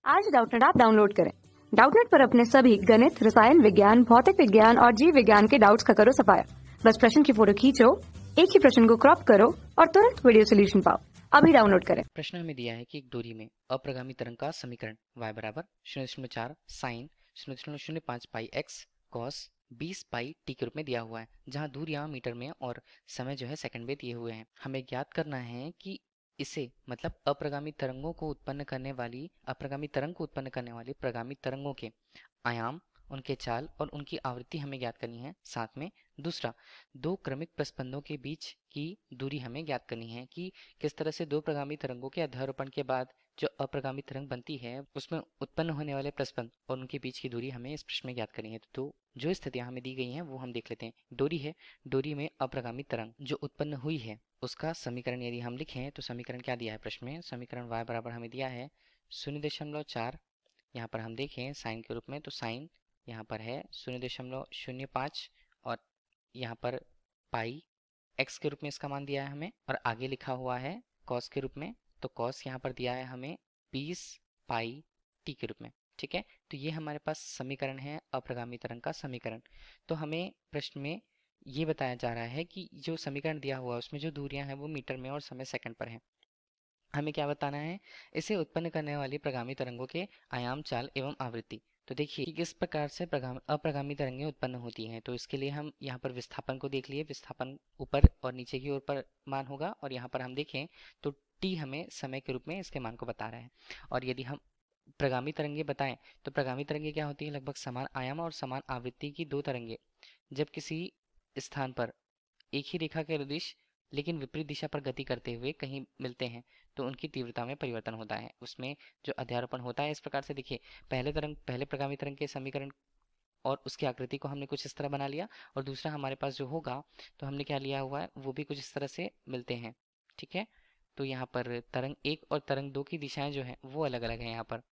आज Doubtnut app download करें। Doubtnut पर अपने सभी गणित, रसायन विज्ञान, भौतिक विज्ञान और जीव विज्ञान के डाउट्स का करो सफाया। बस प्रश्न की फोटो खींचो, एक ही प्रश्न को क्रॉप करो और तुरंत वीडियो सोल्यूशन पाओ। अभी डाउनलोड करें। प्रश्न हमें दिया है कि एक डोरी में अप्रगामी तरंग का समीकरण y बराबर 0.4 साइन 0.05 पाई x कॉस 20 पाई टी के रूप में दिया हुआ है, जहां दूरियां मीटर में और समय जो है सेकंड में दिए हुए हैं। हमें ज्ञात करना है कि इसे मतलब अप्रगामी तरंग को उत्पन्न करने वाली प्रगामी तरंगों के आयाम, उनके चाल और उनकी आवृत्ति हमें ज्ञात करनी है। साथ में दूसरा, दो क्रमिक प्रस्पंदों के बीच की दूरी हमें ज्ञात करनी है कि किस तरह से दो प्रगामी तरंगों के अध्यारोपण के बाद जो अप्रगामी तरंग बनती है उसमें उत्पन्न होने वाले प्रस्पंद और उनके बीच की दूरी हमें इस प्रश्न में ज्ञात करनी है। तो जो स्थितियां हमें दी गई हैं वो हम देख लेते हैं। डोरी है, डोरी में अप्रगामी तरंग जो उत्पन्न हुई है उसका समीकरण यदि हम लिखें तो समीकरण क्या दिया है प्रश्न में, समीकरण y बराबर हमें दिया है 0.4, यहाँ पर हम देखें साइन के रूप में तो साइन यहाँ पर है 0.05 और यहाँ पर पाई एक्स के रूप में इसका मान दिया है हमें, और आगे लिखा हुआ है कॉस के रूप में, तो कॉस यहाँ पर दिया है हमें 20 पाई टी के रूप में। ठीक है, तो ये हमारे पास समीकरण है अप्रगामी तरंग का समीकरण। तो हमें प्रश्न में ये बताया जा रहा है कि जो समीकरण दिया हुआ है उसमें जो दूरियां हैं वो मीटर में और समय सेकंड पर है। हमें क्या बताना है, इसे उत्पन्न करने वाली प्रगामी तरंगों के आयाम, चाल एवं आवृत्ति। तो देखिए कि किस प्रकार से अप्रगामी तरंगें उत्पन्न होती हैं। तो इसके लिए हम यहाँ पर विस्थापन को देख लिए, विस्थापन ऊपर और नीचे की ओर पर मान होगा, और यहाँ पर हम देखें तो टी हमें समय के रूप में इसके मान को बता रहा है। और यदि हम प्रगामी तरंगे बताएं तो प्रगामी तरंगे क्या होती है, लगभग समान आयाम और समान आवृत्ति की दो तरंगे जब किसी स्थान पर एक ही रेखा के सदिश लेकिन विपरीत दिशा पर गति करते हुए कहीं मिलते हैं तो उनकी तीव्रता में परिवर्तन होता है, उसमें जो अध्यारोपण होता है। इस प्रकार से देखिए, पहले प्रगामी तरंग के समीकरण और उसकी आकृति को हमने कुछ इस तरह बना लिया, और दूसरा हमारे पास जो होगा तो हमने क्या लिया हुआ है वो भी कुछ इस तरह से मिलते हैं। ठीक है, तो यहाँ पर तरंग एक और तरंग दो की दिशाएं जो है वो अलग अलग हैं यहाँ पर।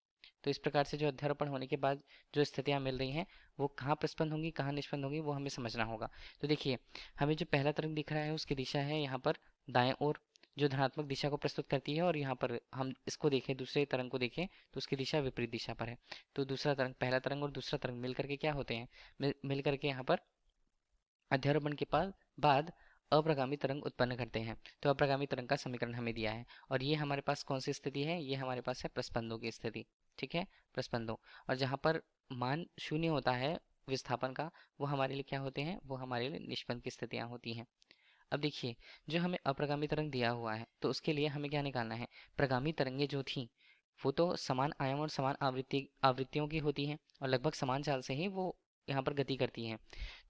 तो इस प्रकार से जो अध्यारोपण होने के बाद जो स्थितियां मिल रही हैं वो कहाँ प्रस्पंद होंगी कहाँ निष्पन्द होंगी वो हमें समझना होगा। तो देखिए, हमें जो पहला तरंग दिख रहा है उसकी दिशा है यहाँ पर दाएं ओर, जो धनात्मक दिशा को प्रस्तुत करती है, और यहाँ पर हम इसको देखें, दूसरे तरंग को देखें तो उसकी दिशा विपरीत दिशा पर है। तो दूसरा तरंग, पहला तरंग और दूसरा तरंग मिल करके क्या होते हैं, मिल करके यहाँ पर अध्यारोपण के बाद अप्रगामी तरंग उत्पन्न करते हैं। तो अप्रगामी तरंग का समीकरण हमें दिया है, और ये हमारे पास कौन सी स्थिति है, ये हमारे पास है प्रस्पंदों की स्थिति। ठीक है, प्रस्पंदों, और जहाँ पर मान शून्य होता है विस्थापन का, वो हमारे लिए क्या होते हैं, वो हमारे लिए निष्पन्द की स्थितियां होती हैं। अब देखिए, जो हमें अप्रगामी तरंग दिया हुआ है तो उसके लिए हमें क्या निकालना है, प्रगामी तरंगे जो थी वो तो समान आयाम और समान आवृत्तियों की होती हैं और लगभग समान चाल से ही वो यहाँ पर गति करती हैं।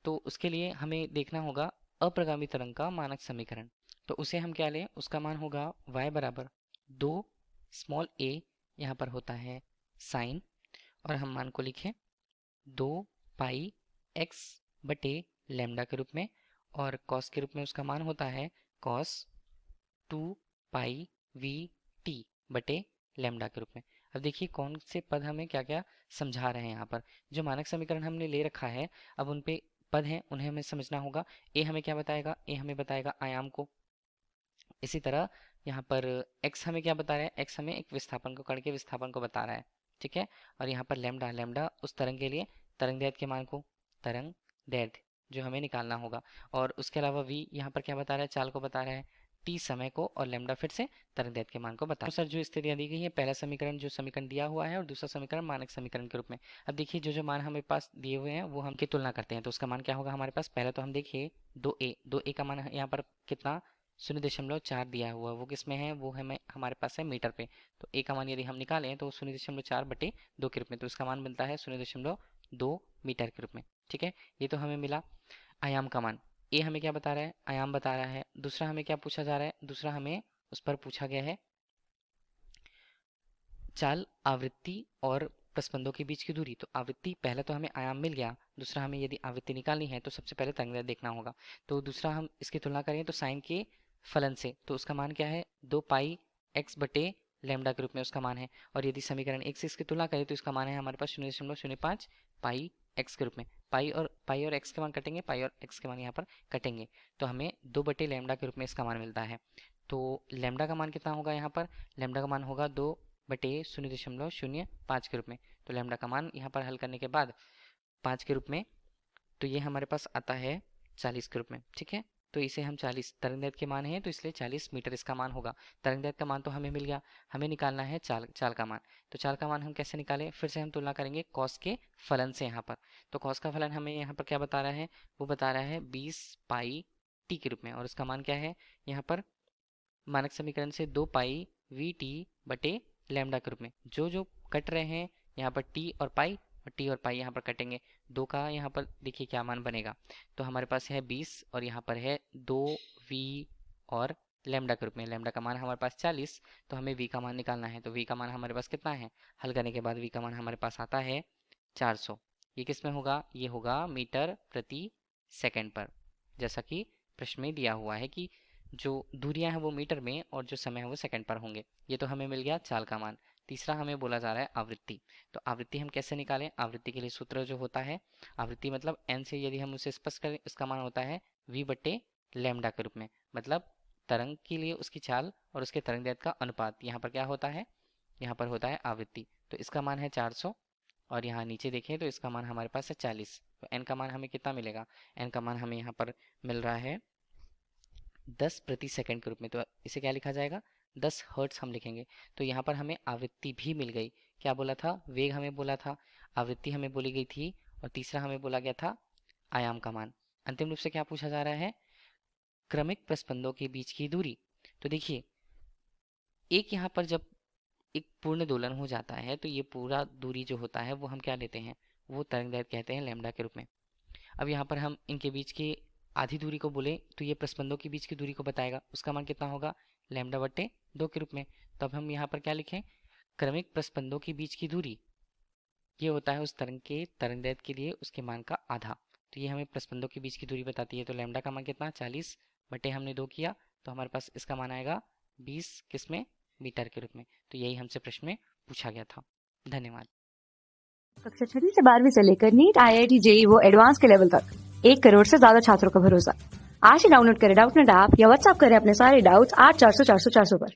तो उसके लिए हमें देखना होगा अप्रगामी तरंग का मानक समीकरण। तो उसे हम क्या लें, उसका मान होगा y बराबर 2 स्मॉल a, यहाँ पर होता है साइन, और हम मान को लिखें 2 पाई x बटे लैम्डा के रूप में, और कॉस के रूप में उसका मान होता है कॉस 2 पाई वी टी बटे लैम्डा के रूप में। अब देखिए कौन से पद हमें क्या क्या समझा रहे हैं यहाँ पर। जो मानक समीकरण हमने ले रखा है, अब उन पे पद हैं उन्हें हमें समझना होगा। ए हमें क्या बताएगा, ए हमें बताएगा आयाम को। इसी तरह यहाँ पर x हमें क्या बता रहा है, x हमें एक विस्थापन को, कण के विस्थापन को बता रहा है। ठीक है, और यहाँ पर लैम्डा, लैम्डा उस तरंग के लिए तरंग दैर्ध्य के मान को, तरंग दैर्ध्य जो हमें निकालना होगा। और उसके अलावा v यहाँ पर क्या बता रहा है, चाल को बता रहा है, t समय को, और लैम्डा फिर से तरंग दैर्ध्य के मान को बता रहा है। तो सर जो स्थितियां दी गई है, पहला समीकरण जो समीकरण दिया हुआ है और दूसरा समीकरण मानक समीकरण के रूप में। अब देखिए जो जो मान हमें पास दिए हुए हैं वो हम की तुलना करते हैं, तो उसका मान क्या होगा हमारे पास। पहले तो हम देखिए 2a का मान यहाँ पर कितना 0.4 दिया हुआ, वो किस में है, वो हमें हमारे पास है मीटर पे। तो ए का मान यदि हम निकालें तो 0.4 बटे 2 के रूप में, तो इसका मान बनता है 0.2 मीटर के रूप में। ठीक है, ये तो हमें मिला आयाम का मान। ए हमें क्या बता रहा है, आयाम बता रहा है। दूसरा हमें क्या पूछा जा रहा है, दूसरा हमें उस पर पूछा गया है चाल, आवृत्ति और प्रस्पंदों के बीच की दूरी। तो आवृत्ति, पहले तो हमें आयाम मिल गया, दूसरा हमें यदि आवृत्ति निकालनी है तो सबसे पहले तरंग दैर्ध्य देखना होगा। तो दूसरा हम इसकी तुलना करें तो साइन के फलन से, तो उसका मान क्या है, 2 पाई एक्स बटे लैम्डा के रूप में उसका मान है। और यदि समीकरण एक से इसकी तुलना करें तो इसका मान है हमारे पास 0.05 पाई एक्स के रूप में। पाई और एक्स के मान कटेंगे, पाई और एक्स के मान यहाँ पर कटेंगे, तो हमें 2 बटे लैम्डा के रूप में इसका मान मिलता है। तो लैम्डा का मान कितना होगा यहाँ पर, लैम्डा का मान होगा 2 0.005 के रूप में। तो लैम्डा का मान यहाँ पर हल करने के बाद 5 के रूप में, तो ये हमारे पास आता है 40 के रूप में। ठीक है, तो इसे हम 40 तरंगदैर्घ्य के मान है, तो इसलिए 40 मीटर इसका मान होगा। तरंगदैर्घ्य का मान तो हमें मिल गया, हमें निकालना है चाल का मान। तो चाल का मान हम कैसे निकालें? फिर से हम तुलना करेंगे कॉस के फलन से यहाँ पर। तो कॉस का फलन हमें यहाँ पर क्या बता रहा है? वो बता रहा है 20 पाई टी के रूप में, और उसका मान क्या है यहाँ पर? मानक समीकरण से 2 पाई वी टी बटे लैम्डा के रूप में। जो जो कट रहे हैं यहाँ पर टी और पाई, और टी और पाई यहाँ पर कटेंगे, 2 का यहाँ पर देखिए क्या मान बनेगा। तो हमारे पास है 20 और यहाँ पर है 2 वी और लैम्डा के रूप में। लैम्डा का मान हमारे पास 40, तो हमें वी का मान निकालना है। तो वी का मान हमारे पास कितना है? हल करने के बाद वी का मान हमारे पास आता है 400। ये किस में होगा? ये होगा मीटर प्रति सेकंड पर, जैसा कि प्रश्न में दिया हुआ है कि जो दूरियां हैं वो मीटर में और जो समय है वो सेकंड पर होंगे। ये तो हमें मिल गया चाल का मान। तीसरा हमें बोला जा रहा है आवृत्ति। तो आवृत्ति हम कैसे निकालें? आवृत्ति के लिए सूत्र जो होता है, आवृत्ति मतलब एन से यदि हम उसे स्पष्ट करें, इसका मान होता है वी बटे लैम्डा के रूप में। मतलब तरंग के लिए उसकी चाल और उसके तरंगदैर्घ्य का अनुपात यहाँ पर क्या होता है? यहाँ पर होता है आवृत्ति। तो इसका मान है 400, और यहाँ नीचे देखें तो इसका मान हमारे पास है 40। तो एन का मान हमें कितना मिलेगा? एन का मान हमें यहाँ पर मिल रहा है 10 प्रति सेकंड के रूप में। तो इसे क्या लिखा जाएगा? 10 हर्ट्स हम लिखेंगे। तो यहाँ पर हमें आवृत्ति भी मिल गई। क्या बोला था? वेग हमें बोला था, आवृत्ति हमें बोली गई थी, और तीसरा हमें बोला गया था आयाम का मान। अंतिम रूप से क्या पूछा जा रहा है? क्रमिक प्रस्पंदों के बीच की दूरी। तो देखिए, एक यहाँ पर जब एक पूर्ण दोलन हो जाता है तो ये पूरा दूरी जो होता है वो हम क्या लेते हैं? वो तरंगदैर्घ्य कहते हैं लैम्डा के रूप में। अब यहाँ पर हम इनके बीच की आधी दूरी को बोले तो ये प्रस्पंदों के बीच की दूरी को बताएगा। उसका मान कितना होगा? लैम्डा बटे 2 के रूप में। तो अब हम यहाँ पर क्या लिखें? क्रमिक प्रस्पंदों के बीच की दूरी, ये होता है उस तरंग के तरंगदैर्घ्य के लिए उसके मान का आधा। तो ये हमें प्रस्पंदों के बीच की दूरी बताती है। तो लैम्डा का मान कितना? 40 बटे हमने 2 किया, तो हमारे पास इसका मान आएगा 20 किसमें? मीटर के रूप में। तो यही हमसे प्रश्न में पूछा गया था। धन्यवाद। कक्षा 6 से 12वीं से लेकर नीट, IIT, JEE वो एडवांस के लेवल तक 1 करोड़ से ज्यादा छात्रों का भरोसा। आज ही डाउनलोड करें डाउटनेट ऐप या व्हाट्सएप करें अपने सारे डाउट्स 8400 400 400 पर।